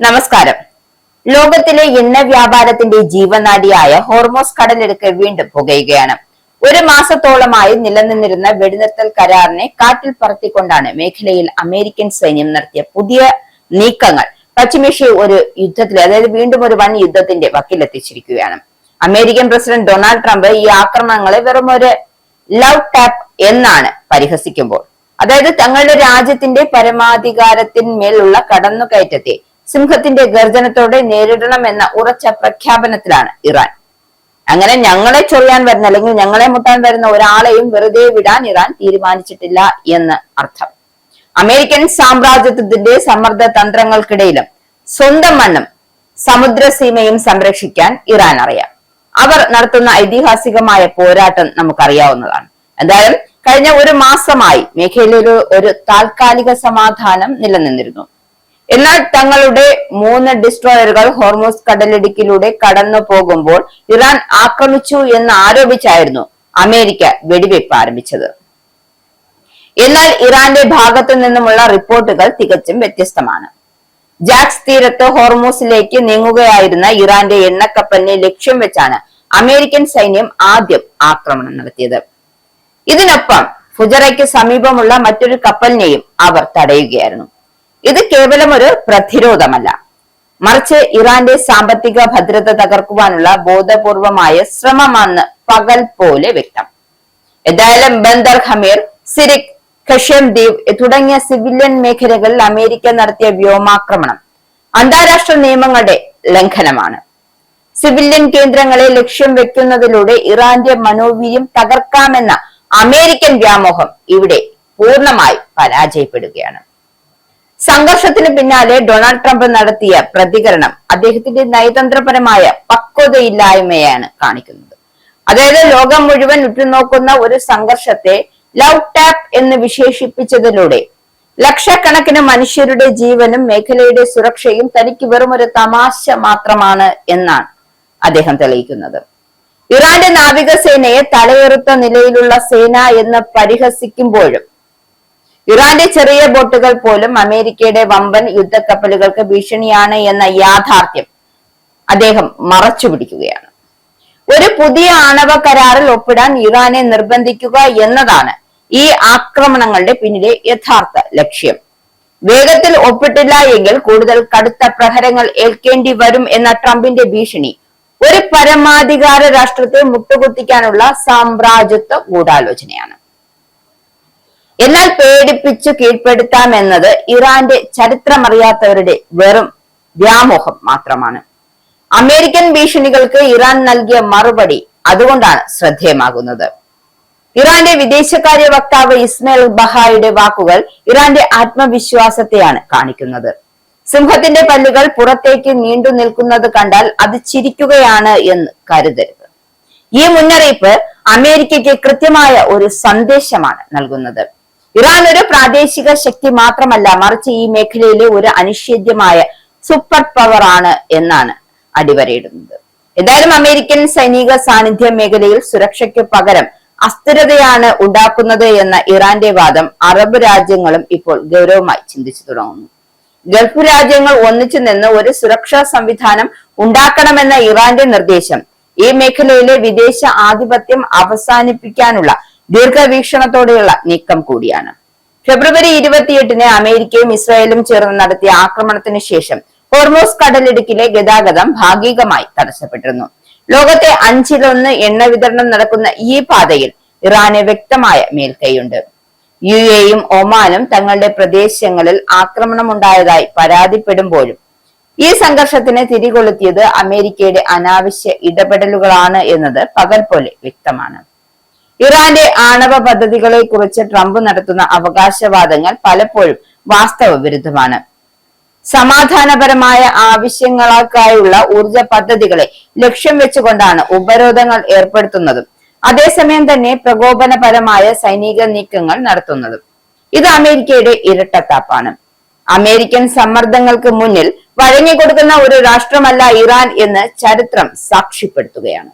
നമസ്കാരം. ലോകത്തിലെ എണ്ണ വ്യാപാരത്തിന്റെ ജീവനാഡിയായ ഹോർമോസ് കടലിടുക്ക് വീണ്ടും പുകയുകയാണ്. ഒരു മാസത്തോളമായി നിലനിന്നിരുന്ന വെടിനിർത്തൽ കരാറിനെ കാറ്റിൽ പറത്തിക്കൊണ്ടാണ് മേഖലയിൽ അമേരിക്കൻ സൈന്യം നടത്തിയ പുതിയ നീക്കങ്ങൾ പശ്ചിമേഷ്യ ഒരു യുദ്ധത്തിൽ, അതായത് വീണ്ടും ഒരു വൻ യുദ്ധത്തിന്റെ വക്കിലെത്തിച്ചിരിക്കുകയാണ്. അമേരിക്കൻ പ്രസിഡന്റ് ഡൊണാൾഡ് ട്രംപ് ഈ ആക്രമണങ്ങളെ വെറും ഒരു ലവ് ടാപ്പ് എന്നാണ് പരിഹസിക്കുമ്പോൾ, അതായത് തങ്ങളുടെ രാജ്യത്തിന്റെ പരമാധികാരത്തിന്മേലുള്ള കടന്നുകയറ്റത്തെ സിംഹത്തിന്റെ ഗർജനത്തോടെ നേരിടണമെന്ന ഉറച്ച പ്രഖ്യാപനത്തിലാണ് ഇറാൻ. അങ്ങനെ ഞങ്ങളെ ചൊറിയാൻ വരുന്ന അല്ലെങ്കിൽ ഞങ്ങളെ മുട്ടാൻ വരുന്ന ഒരാളെയും വെറുതെ വിടാൻ ഇറാൻ തീരുമാനിച്ചിട്ടില്ല എന്ന് അർത്ഥം. അമേരിക്കൻ സാമ്രാജ്യത്വത്തിന്റെ സമ്മർദ്ദ തന്ത്രങ്ങൾക്കിടയിലും സ്വന്തം മണ്ണും സമുദ്രസീമയും സംരക്ഷിക്കാൻ ഇറാൻ അറിയാം. അവർ നടത്തുന്ന ഐതിഹാസികമായ പോരാട്ടം നമുക്കറിയാവുന്നതാണ്. എന്തായാലും കഴിഞ്ഞ ഒരു മാസമായി മേഖലയിൽ ഒരു താൽക്കാലിക സമാധാനം നിലനിന്നിരുന്നു. എന്നാൽ തങ്ങളുടെ 3 ഡിസ്ട്രോയറുകൾ ഹോർമൂസ് കടലിടുക്കിലൂടെ കടന്നു പോകുമ്പോൾ ഇറാൻ ആക്രമിച്ചു എന്ന് ആരോപിച്ചായിരുന്നു അമേരിക്ക വെടിവെയ്പ് ആരംഭിച്ചത്. എന്നാൽ ഇറാന്റെ ഭാഗത്തു നിന്നുമുള്ള റിപ്പോർട്ടുകൾ തികച്ചും വ്യത്യസ്തമാണ്. ജാക്സ് തീരത്ത് ഹോർമൂസിലേക്ക് നീങ്ങുകയായിരുന്ന ഇറാന്റെ എണ്ണക്കപ്പലിനെ ലക്ഷ്യം വെച്ചാണ് അമേരിക്കൻ സൈന്യം ആദ്യം ആക്രമണം നടത്തിയത്. ഇതിനൊപ്പം ഫുജറയ്ക്ക് സമീപമുള്ള മറ്റൊരു കപ്പലിനെയും അവർ തടയുകയായിരുന്നു. ഇത് കേവലം ഒരു പ്രതിരോധമല്ല, മറിച്ച് ഇറാന്റെ സാമ്പത്തിക ഭദ്രത തകർക്കുവാനുള്ള ബോധപൂർവമായ ശ്രമമാണെന്ന് പകൽ പോലെ വ്യക്തം. എന്തായാലും ബന്ദർ ഹമീർ, സിരിക്, ഖഷം ദ്വീപ് തുടങ്ങിയ സിവിലിയൻ മേഖലകളിൽ അമേരിക്ക നടത്തിയ വ്യോമാക്രമണം അന്താരാഷ്ട്ര നിയമങ്ങളുടെ ലംഘനമാണ്. സിവിലിയൻ കേന്ദ്രങ്ങളെ ലക്ഷ്യം വെക്കുന്നതിലൂടെ ഇറാന്റെ മനോവീര്യം തകർക്കാമെന്ന അമേരിക്കൻ വ്യാമോഹം ഇവിടെ പൂർണ്ണമായി പരാജയപ്പെടുകയാണ്. സംഘർഷത്തിന് പിന്നാലെ ഡൊണാൾഡ് ട്രംപ് നടത്തിയ പ്രതികരണം അദ്ദേഹത്തിന്റെ നയതന്ത്രപരമായ പക്വതയില്ലായ്മയാണ് കാണിക്കുന്നത്. അതായത് ലോകം മുഴുവൻ ഉറ്റുനോക്കുന്ന ഒരു സംഘർഷത്തെ ലവ് ടാപ്പ് എന്ന് വിശേഷിപ്പിച്ചതിലൂടെ ലക്ഷക്കണക്കിന് മനുഷ്യരുടെ ജീവനും മേഖലയുടെ സുരക്ഷയും തനിക്ക് വെറും ഒരു തമാശ മാത്രമാണ് എന്നാണ് അദ്ദേഹം തെളിയിക്കുന്നത്. ഇറാന്റെ നാവികസേനയെ തലയെറുത്ത നിലയിലുള്ള സേന എന്ന് പരിഹസിക്കുമ്പോഴും ഇറാന്റെ ചെറിയ ബോട്ടുകൾ പോലും അമേരിക്കയുടെ വമ്പൻ യുദ്ധക്കപ്പലുകൾക്ക് ഭീഷണിയാണ് എന്ന യാഥാർത്ഥ്യം അദ്ദേഹം മറച്ചുപിടിക്കുകയാണ്. ഒരു പുതിയ ആണവ കരാറിൽ ഒപ്പിടാൻ ഇറാനെ നിർബന്ധിക്കുക എന്നതാണ് ഈ ആക്രമണങ്ങളുടെ പിന്നിലെ യഥാർത്ഥ ലക്ഷ്യം. വേഗത്തിൽ ഒപ്പിട്ടില്ല എങ്കിൽ കൂടുതൽ കടുത്ത പ്രഹരങ്ങൾ ഏൽക്കേണ്ടി വരും എന്ന ട്രംപിന്റെ ഭീഷണി ഒരു പരമാധികാര രാഷ്ട്രത്തെ മുട്ടുകുത്തിക്കാനുള്ള സാമ്രാജ്യത്വ ഗൂഢാലോചനയാണ്. എന്നാൽ പേടിപ്പിച്ചു കീഴ്പ്പെടുത്താമെന്നത് ഇറാന്റെ ചരിത്രമറിയാത്തവരുടെ വെറും വ്യാമോഹം മാത്രമാണ്. അമേരിക്കൻ ഭീഷണികൾക്ക് ഇറാൻ നൽകിയ മറുപടി അതുകൊണ്ടാണ് ശ്രദ്ധേയമാകുന്നത്. ഇറാന്റെ വിദേശകാര്യ വക്താവ് ഇസ്മയിൽ ബഹായുടെ വാക്കുകൾ ഇറാന്റെ ആത്മവിശ്വാസത്തെയാണ് കാണിക്കുന്നത്. സിംഹത്തിന്റെ പല്ലുകൾ പുറത്തേക്ക് നീണ്ടു നിൽക്കുന്നത് കണ്ടാൽ അത് ചിരിക്കുകയാണ് എന്ന് കരുതരുത്. ഈ മുന്നറിയിപ്പ് അമേരിക്കയ്ക്ക് കൃത്യമായ ഒരു സന്ദേശമാണ് നൽകുന്നത്. ഇറാൻ ഒരു പ്രാദേശിക ശക്തി മാത്രമല്ല, മറിച്ച് ഈ മേഖലയിലെ ഒരു അനിഷേധ്യമായ സൂപ്പർ പവർ ആണ് എന്നാണ് അടിവരയിടുന്നത്. എന്തായാലും അമേരിക്കൻ സൈനിക സാന്നിധ്യം മേഖലയിൽ സുരക്ഷയ്ക്ക് പകരം അസ്ഥിരതയാണ് ഉണ്ടാക്കുന്നത് എന്ന ഇറാന്റെ വാദം അറബ് രാജ്യങ്ങളും ഇപ്പോൾ ഗൗരവമായി ചിന്തിച്ചു തുടങ്ങുന്നു. ഗൾഫ് രാജ്യങ്ങൾ ഒന്നിച്ചു നിന്ന് ഒരു സുരക്ഷാ സംവിധാനം ഉണ്ടാക്കണമെന്ന ഇറാന്റെ നിർദ്ദേശം ഈ മേഖലയിലെ വിദേശ ആധിപത്യം അവസാനിപ്പിക്കാനുള്ള ദീർഘവീക്ഷണത്തോടെയുള്ള നീക്കം കൂടിയാണ്. ഫെബ്രുവരി 28-ന് അമേരിക്കയും ഇസ്രായേലും ചേർന്ന് നടത്തിയ ആക്രമണത്തിന് ശേഷം ഹോർമൂസ് കടലിടുക്കിലെ ഗതാഗതം ഭാഗികമായി തടസ്സപ്പെട്ടിരുന്നു. ലോകത്തെ 1/5 എണ്ണ വിതരണം നടക്കുന്ന ഈ പാതയിൽ ഇറാന് വ്യക്തമായ മേൽക്കൈയുണ്ട്. UAEയും ഒമാനും തങ്ങളുടെ പ്രദേശങ്ങളിൽ ആക്രമണമുണ്ടായതായി പരാതിപ്പെടുമ്പോഴും ഈ സംഘർഷത്തിന് തിരികൊളുത്തിയത് അമേരിക്കയുടെ അനാവശ്യ ഇടപെടലുകളാണ് എന്നത് പകൽ പോലെ വ്യക്തമാണ്. ഇറാന്റെ ആണവ പദ്ധതികളെ കുറിച്ച് ട്രംപ് നടത്തുന്ന അവകാശവാദങ്ങൾ പലപ്പോഴും വാസ്തവ വിരുദ്ധമാണ്. സമാധാനപരമായ ആവശ്യങ്ങൾക്കായുള്ള ഊർജ പദ്ധതികളെ ലക്ഷ്യം വെച്ചുകൊണ്ടാണ് ഉപരോധങ്ങൾ ഏർപ്പെടുത്തുന്നതും അതേസമയം തന്നെ പ്രകോപനപരമായ സൈനിക നീക്കങ്ങൾ നടത്തുന്നതും. ഇത് അമേരിക്കയുടെ ഇരട്ടത്താപ്പാണ്. അമേരിക്കൻ സമ്മർദ്ദങ്ങൾക്ക് മുന്നിൽ വഴങ്ങിക്കൊടുക്കുന്ന ഒരു രാഷ്ട്രമല്ല ഇറാൻ എന്ന് ചരിത്രം സാക്ഷ്യപ്പെടുത്തുകയാണ്.